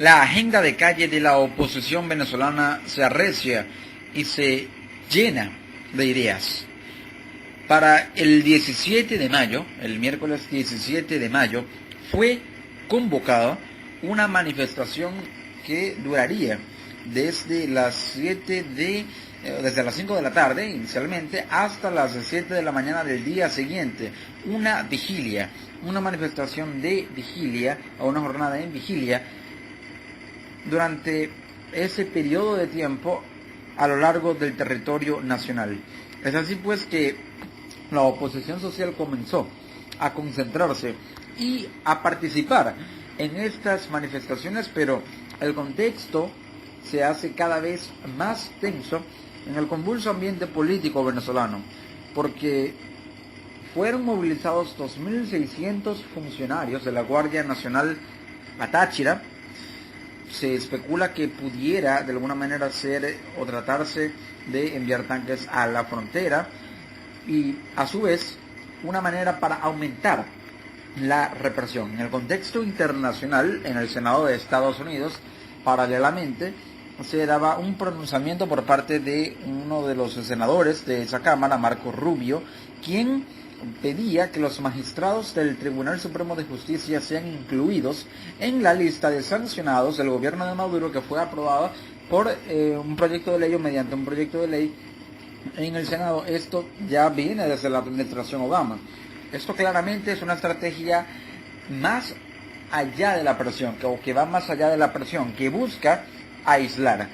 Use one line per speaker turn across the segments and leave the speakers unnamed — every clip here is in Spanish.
La agenda de calle de la oposición venezolana se arrecia y se llena de ideas. Para el 17 de mayo, el miércoles 17 de mayo, fue convocada una manifestación que duraría desde desde las 5 de la tarde inicialmente hasta las 7 de la mañana del día siguiente. Una vigilia, una manifestación de vigilia o una jornada en vigilia durante ese periodo de tiempo a lo largo del territorio nacional. Es así pues que la oposición social comenzó a concentrarse y a participar en estas manifestaciones, pero el contexto se hace cada vez más tenso en el convulso ambiente político venezolano, porque fueron movilizados 2.600 funcionarios de la Guardia Nacional a Táchira. Se especula que pudiera de alguna manera ser o tratarse de enviar tanques a la frontera y a su vez una manera para aumentar la represión. En el contexto internacional, en el Senado de Estados Unidos, paralelamente se daba un pronunciamiento por parte de uno de los senadores de esa Cámara, Marco Rubio, quien pedía que los magistrados del Tribunal Supremo de Justicia sean incluidos en la lista de sancionados del gobierno de Maduro, que fue aprobada por un proyecto de ley o mediante un proyecto de ley en el Senado. Esto ya viene desde la administración Obama. Esto claramente es una estrategia más allá de la presión, que va más allá de la presión, que busca aislar.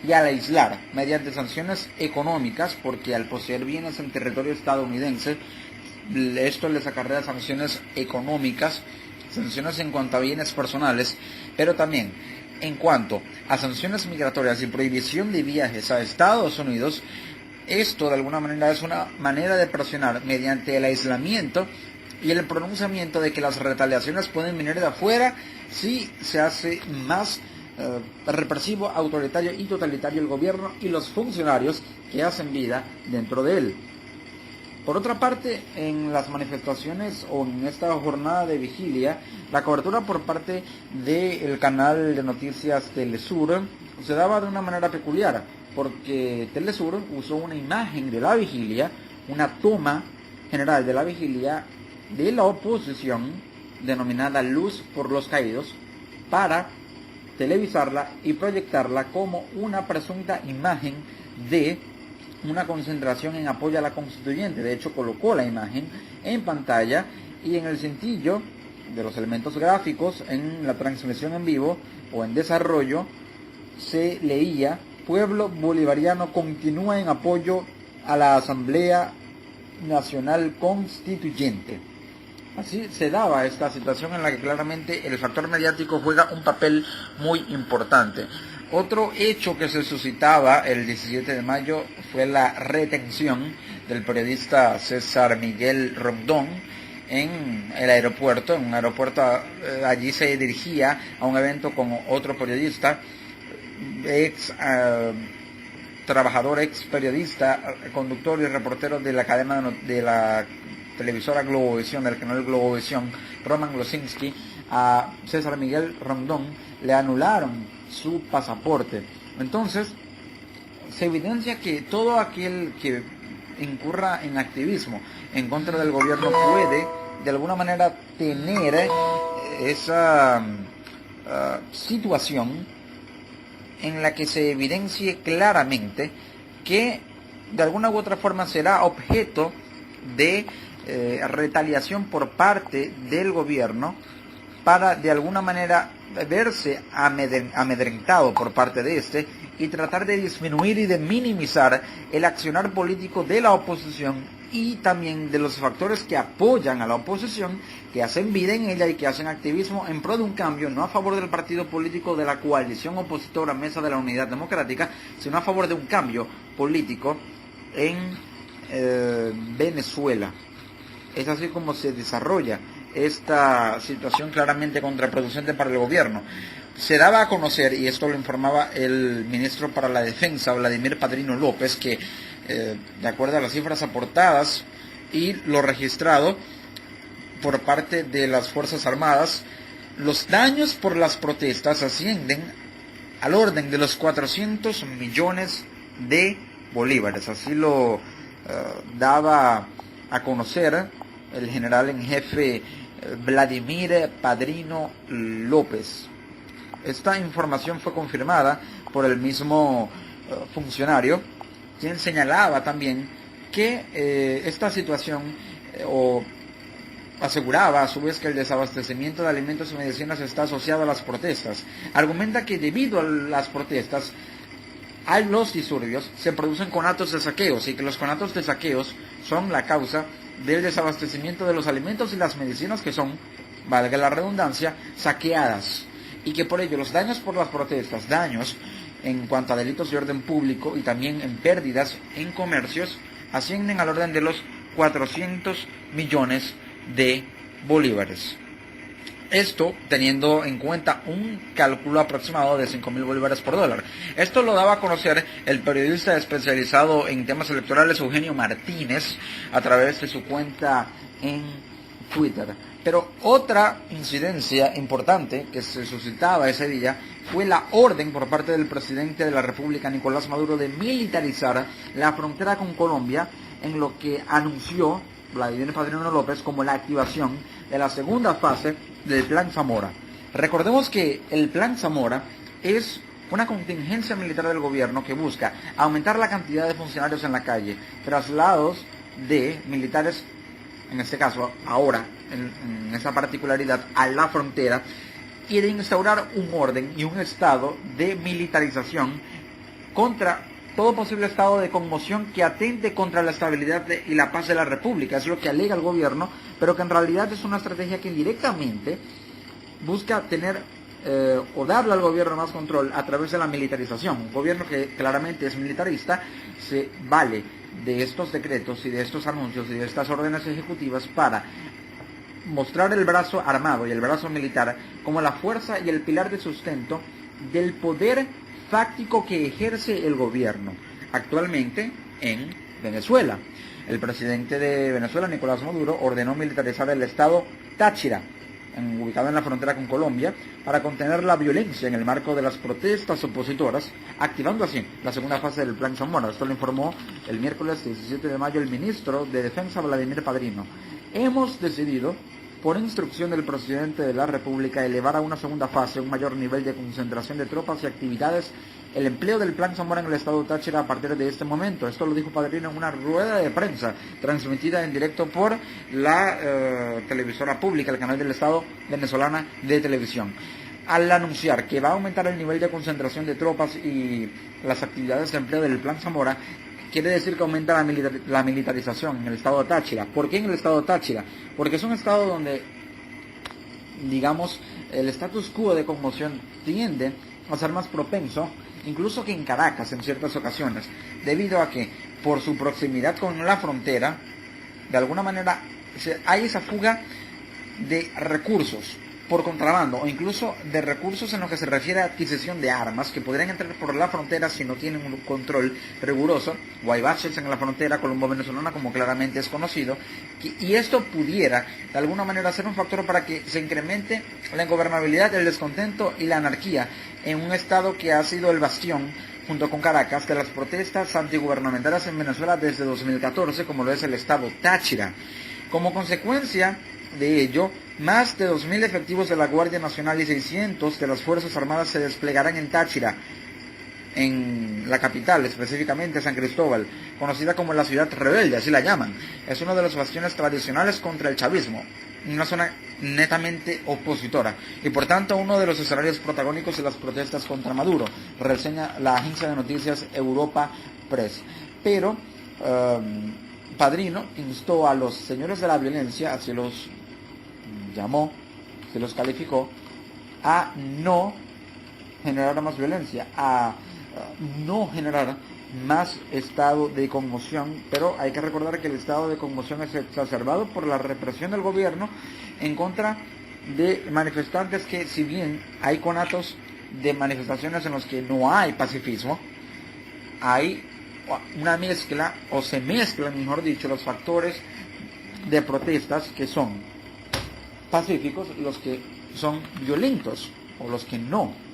Y al aislar mediante sanciones económicas, porque al poseer bienes en territorio estadounidense, esto les acarrea sanciones económicas, sanciones en cuanto a bienes personales, pero también en cuanto a sanciones migratorias y prohibición de viajes a Estados Unidos. Esto de alguna manera es una manera de presionar mediante el aislamiento y el pronunciamiento de que las retaliaciones pueden venir de afuera si se hace más represivo, autoritario y totalitario el gobierno y los funcionarios que hacen vida dentro de él. Por otra parte, en las manifestaciones o en esta jornada de vigilia, la cobertura por parte del canal de noticias Telesur se daba de una manera peculiar, porque Telesur usó una imagen de la vigilia, una toma general de la vigilia de la oposición, denominada Luz por los Caídos, para televisarla y proyectarla como una presunta imagen de una concentración en apoyo a la constituyente. De hecho, colocó la imagen en pantalla y en el cintillo de los elementos gráficos en la transmisión en vivo o en desarrollo se leía: Pueblo bolivariano continúa en apoyo a la Asamblea Nacional Constituyente. Así se daba esta situación en la que claramente el factor mediático juega un papel muy importante. Otro hecho que se suscitaba el 17 de mayo fue la retención del periodista César Miguel Rondón en el aeropuerto. En un aeropuerto, allí se dirigía a un evento con otro periodista, trabajador, ex periodista, conductor y reportero de la cadena de la televisora Globovisión, del canal Globovisión, Roman Glosinski. A César Miguel Rondón le anularon su pasaporte. Entonces se evidencia que todo aquel que incurra en activismo en contra del gobierno puede de alguna manera tener esa situación en la que se evidencie claramente que de alguna u otra forma será objeto de retaliación por parte del gobierno, para de alguna manera verse amedrentado por parte de este y tratar de disminuir y de minimizar el accionar político de la oposición y también de los factores que apoyan a la oposición, que hacen vida en ella y que hacen activismo en pro de un cambio, no a favor del partido político de la coalición opositora Mesa de la Unidad Democrática, sino a favor de un cambio político en Venezuela. Es así como se desarrolla esta situación claramente contraproducente para el gobierno. Se daba a conocer, y esto lo informaba el ministro para la Defensa, Vladimir Padrino López, que de acuerdo a las cifras aportadas y lo registrado por parte de las Fuerzas Armadas, Los daños por las protestas ascienden al orden de los 400 millones de bolívares. Así lo daba a conocer el general en jefe Vladimir Padrino López. Esta información fue confirmada por el mismo funcionario, quien señalaba también que esta situación aseguraba a su vez que el desabastecimiento de alimentos y medicinas está asociado a las protestas. Argumenta que debido a las protestas, a los disturbios, se producen conatos de saqueos y que los conatos de saqueos son la causa del desabastecimiento de los alimentos y las medicinas que son, valga la redundancia, saqueadas. Y que por ello los daños por las protestas, daños en cuanto a delitos de orden público y también en pérdidas en comercios, ascienden al orden de los 400 millones de bolívares. Esto teniendo en cuenta un cálculo aproximado de 5.000 bolívares por dólar. Esto lo daba a conocer el periodista especializado en temas electorales Eugenio Martínez a través de su cuenta en Twitter. Pero otra incidencia importante que se suscitaba ese día fue la orden por parte del presidente de la República, Nicolás Maduro, de militarizar la frontera con Colombia, en lo que anunció Vladimir Padrino López como la activación de la segunda fase del Plan Zamora. Recordemos que el Plan Zamora es una contingencia militar del gobierno que busca aumentar la cantidad de funcionarios en la calle, traslados de militares, en este caso ahora, en esa particularidad, a la frontera, y de instaurar un orden y un estado de militarización contra todo posible estado de conmoción que atente contra la estabilidad y la paz de la República. Es lo que alega el gobierno, pero que en realidad es una estrategia que indirectamente busca tener o darle al gobierno más control a través de la militarización. Un gobierno que claramente es militarista se vale de estos decretos y de estos anuncios y de estas órdenes ejecutivas para mostrar el brazo armado y el brazo militar como la fuerza y el pilar de sustento del poder fáctico que ejerce el gobierno actualmente en Venezuela. El presidente de Venezuela, Nicolás Maduro, ordenó militarizar el estado Táchira, ubicado en la frontera con Colombia, para contener la violencia en el marco de las protestas opositoras, activando así la segunda fase del Plan Zamora. Esto lo informó el miércoles 17 de mayo el ministro de Defensa, Vladimir Padrino. Hemos decidido, por instrucción del presidente de la República, elevar a una segunda fase, un mayor nivel de concentración de tropas y actividades, el empleo del Plan Zamora en el estado Táchira a partir de este momento. Esto lo dijo Padrino en una rueda de prensa transmitida en directo por la televisora pública, el canal del Estado venezolana de televisión. Al anunciar que va a aumentar el nivel de concentración de tropas y las actividades de empleo del Plan Zamora, quiere decir que aumenta la militarización en el estado de Táchira. ¿Por qué en el estado de Táchira? Porque es un estado donde, digamos, el status quo de conmoción tiende a ser más propenso, incluso que en Caracas en ciertas ocasiones, debido a que por su proximidad con la frontera, de alguna manera hay esa fuga de recursos por contrabando o incluso de recursos en lo que se refiere a adquisición de armas que podrían entrar por la frontera si no tienen un control riguroso, o hay baches en la frontera colombo-venezolana como claramente es conocido, y esto pudiera de alguna manera ser un factor para que se incremente la ingobernabilidad, el descontento y la anarquía en un estado que ha sido el bastión junto con Caracas de las protestas antigubernamentales en Venezuela desde 2014, como lo es el estado Táchira. Como consecuencia de ello, más de 2.000 efectivos de la Guardia Nacional y 600 de las Fuerzas Armadas se desplegarán en Táchira, en la capital, específicamente San Cristóbal, conocida como la ciudad rebelde, así la llaman. Es uno de los bastiones tradicionales contra el chavismo, una zona netamente opositora, y por tanto uno de los escenarios protagónicos de las protestas contra Maduro, reseña la agencia de noticias Europa Press. Pero Padrino instó a los señores de la violencia, así los llamó, se los calificó, a no generar más violencia, a no generar más estado de conmoción, pero hay que recordar que el estado de conmoción es exacerbado por la represión del gobierno en contra de manifestantes que, si bien hay conatos de manifestaciones en los que no hay pacifismo, hay una mezcla, o se mezclan, mejor dicho, los factores de protestas que son pacíficos, los que son violentos o los que no